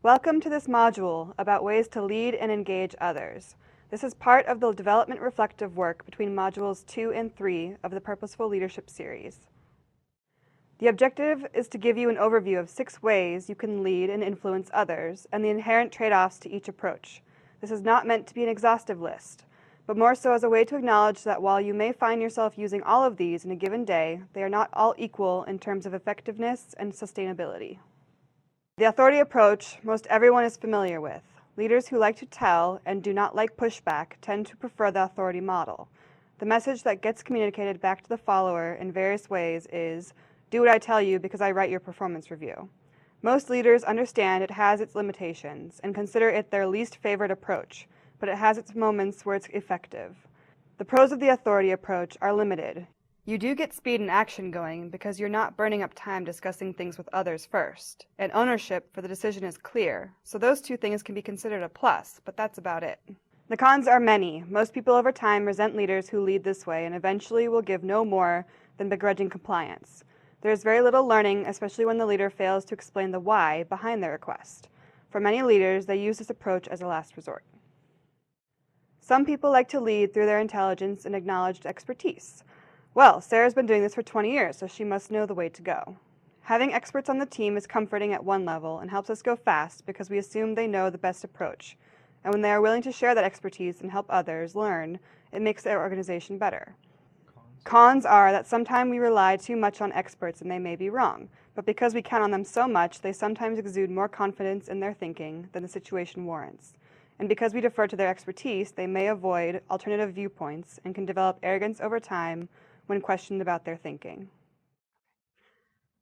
Welcome to this module about ways to lead and engage others. This is part of the development reflective work between modules 2 and 3 of the Purposeful Leadership series. The objective is to give you an overview of 6 ways you can lead and influence others and the inherent trade-offs to each approach. This is not meant to be an exhaustive list, but more so as a way to acknowledge that while you may find yourself using all of these in a given day, they are not all equal in terms of effectiveness and sustainability. The authority approach most everyone is familiar with. Leaders who like to tell and do not like pushback tend to prefer the authority model. The message that gets communicated back to the follower in various ways is, do what I tell you because I write your performance review. Most leaders understand it has its limitations and consider it their least favorite approach, but it has its moments where it's effective. The pros of the authority approach are limited. You do get speed and action going because you're not burning up time discussing things with others first, and ownership for the decision is clear, so those two things can be considered a plus, but that's about it. The cons are many. Most people over time resent leaders who lead this way and eventually will give no more than begrudging compliance. There is very little learning, especially when the leader fails to explain the why behind their request. For many leaders, they use this approach as a last resort. Some people like to lead through their intelligence and acknowledged expertise. Well, Sarah's been doing this for 20 years, so she must know the way to go. Having experts on the team is comforting at one level and helps us go fast because we assume they know the best approach. And when they are willing to share that expertise and help others learn, it makes their organization better. Cons are that sometimes we rely too much on experts and they may be wrong, but because we count on them so much, they sometimes exude more confidence in their thinking than the situation warrants. And because we defer to their expertise, they may avoid alternative viewpoints and can develop arrogance over time when questioned about their thinking.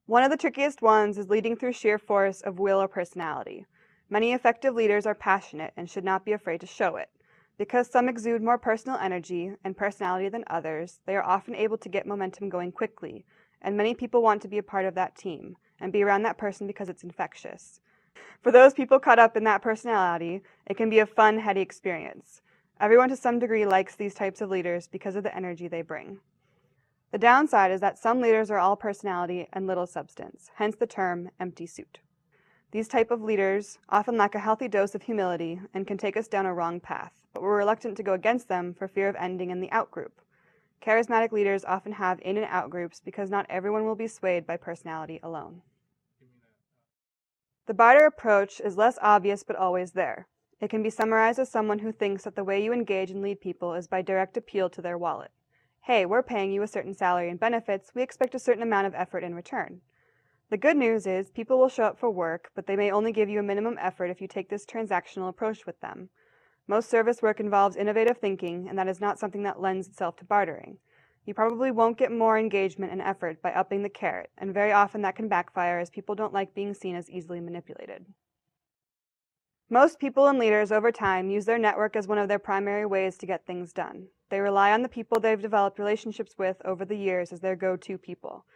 One of the trickiest ones is leading through sheer force of will or personality. Many effective leaders are passionate and should not be afraid to show it. Because some exude more personal energy and personality than others, they are often able to get momentum going quickly, and many people want to be a part of that team and be around that person because it's infectious. For those people caught up in that personality, it can be a fun, heady experience. Everyone to some degree likes these types of leaders because of the energy they bring. The downside is that some leaders are all personality and little substance, hence the term empty suit. These type of leaders often lack a healthy dose of humility and can take us down a wrong path, but we're reluctant to go against them for fear of ending in the out group. Charismatic leaders often have in and out groups because not everyone will be swayed by personality alone. The barter approach is less obvious but always there. It can be summarized as someone who thinks that the way you engage and lead people is by direct appeal to their wallet. Hey, we're paying you a certain salary and benefits, we expect a certain amount of effort in return. The good news is people will show up for work, but they may only give you a minimum effort if you take this transactional approach with them. Most service work involves innovative thinking, and that is not something that lends itself to bartering. You probably won't get more engagement and effort by upping the carrot, and very often that can backfire as people don't like being seen as easily manipulated. Most people and leaders over time use their network as one of their primary ways to get things done. They rely on the people they've developed relationships with over the years as their go-to people.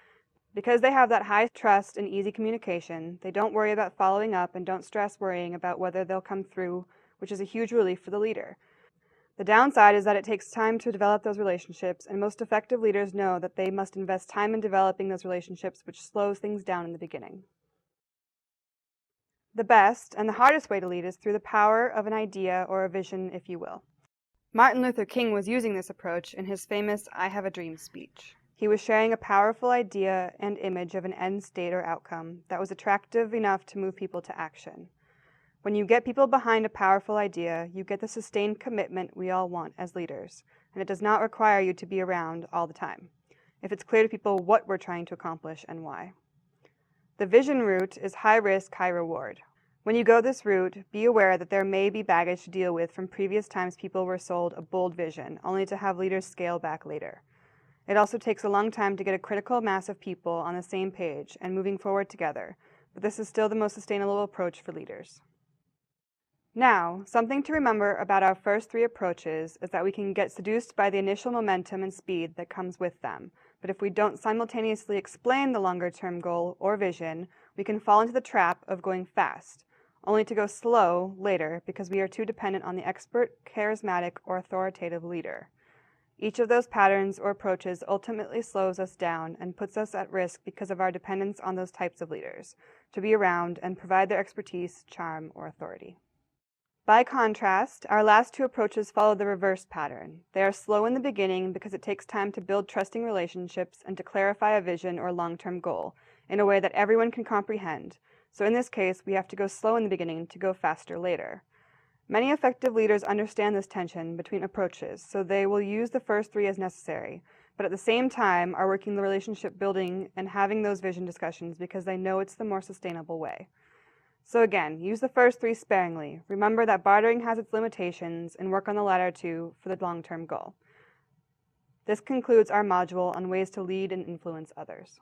Because they have that high trust and easy communication, they don't worry about following up and don't stress worrying about whether they'll come through, which is a huge relief for the leader. The downside is that it takes time to develop those relationships, and most effective leaders know that they must invest time in developing those relationships, which slows things down in the beginning. The best and the hardest way to lead is through the power of an idea or a vision, if you will. Martin Luther King was using this approach in his famous I Have a Dream speech. He was sharing a powerful idea and image of an end state or outcome that was attractive enough to move people to action. When you get people behind a powerful idea, you get the sustained commitment we all want as leaders, and it does not require you to be around all the time, if it's clear to people what we're trying to accomplish and why. The vision route is high risk, high reward. When you go this route, be aware that there may be baggage to deal with from previous times people were sold a bold vision, only to have leaders scale back later. It also takes a long time to get a critical mass of people on the same page and moving forward together, but this is still the most sustainable approach for leaders. Now, something to remember about our first 3 approaches is that we can get seduced by the initial momentum and speed that comes with them, but if we don't simultaneously explain the longer-term goal or vision, we can fall into the trap of going fast, only to go slow later because we are too dependent on the expert, charismatic, or authoritative leader. Each of those patterns or approaches ultimately slows us down and puts us at risk because of our dependence on those types of leaders to be around and provide their expertise, charm, or authority. By contrast, our last two approaches follow the reverse pattern. They are slow in the beginning because it takes time to build trusting relationships and to clarify a vision or long-term goal in a way that everyone can comprehend. So in this case, we have to go slow in the beginning to go faster later. Many effective leaders understand this tension between approaches, so they will use the first three as necessary, but at the same time are working the relationship building and having those vision discussions because they know it's the more sustainable way. So again, use the first three sparingly. Remember that bartering has its limitations and work on the latter two for the long-term goal. This concludes our module on ways to lead and influence others.